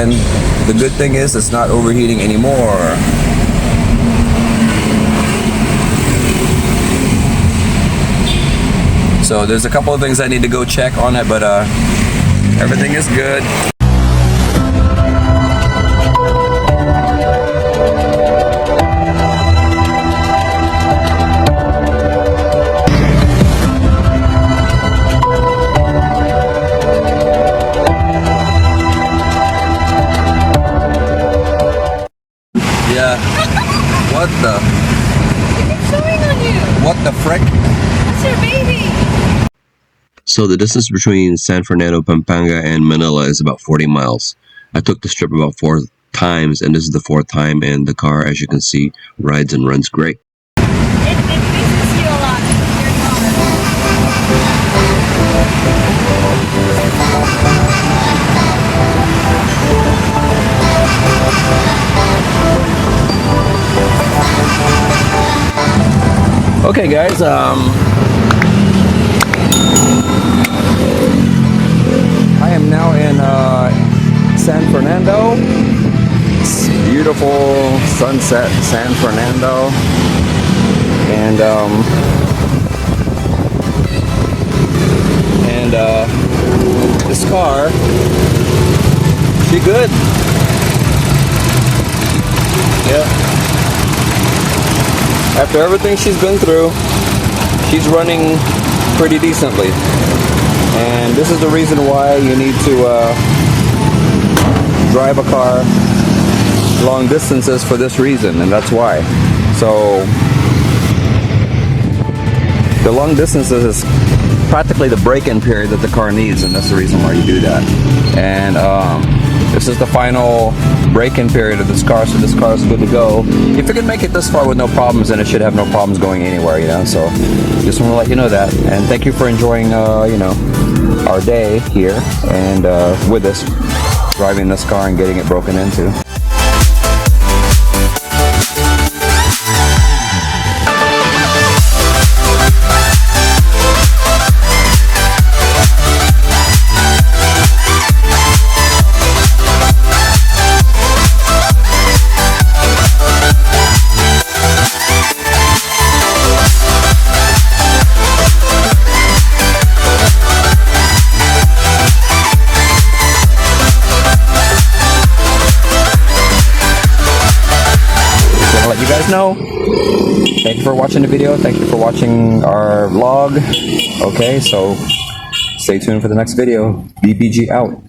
And the good thing is it's not overheating anymore. So there's a couple of things I need to go check on it, but everything is good. Yeah. What the? It's showing on you. What the frick? That's your baby. So the distance between San Fernando Pampanga and Manila is about 40 miles. I took this trip about 4 times, and this is the 4th time, and the car, as you can see, rides and runs great. It misses you a lot. Your Okay guys, I am now in San Fernando. It's beautiful sunset San Fernando, and this car, she good. Yeah. After everything she's been through, she's running pretty decently. And this is the reason why you need to drive a car long distances for this reason, and that's why. So the long distances is practically the break-in period that the car needs, and that's the reason why you do that. And this is the final break-in period of this car, so this car is good to go. If it can make it this far with no problems, then it should have no problems going anywhere, you know. So just want to let you know that, and thank you for enjoying, you know, our day here and with us driving this car and getting it broken into. Let you guys know. Thank you for watching the video. Thank you for watching our vlog. Okay, so stay tuned for the next video. BBG out.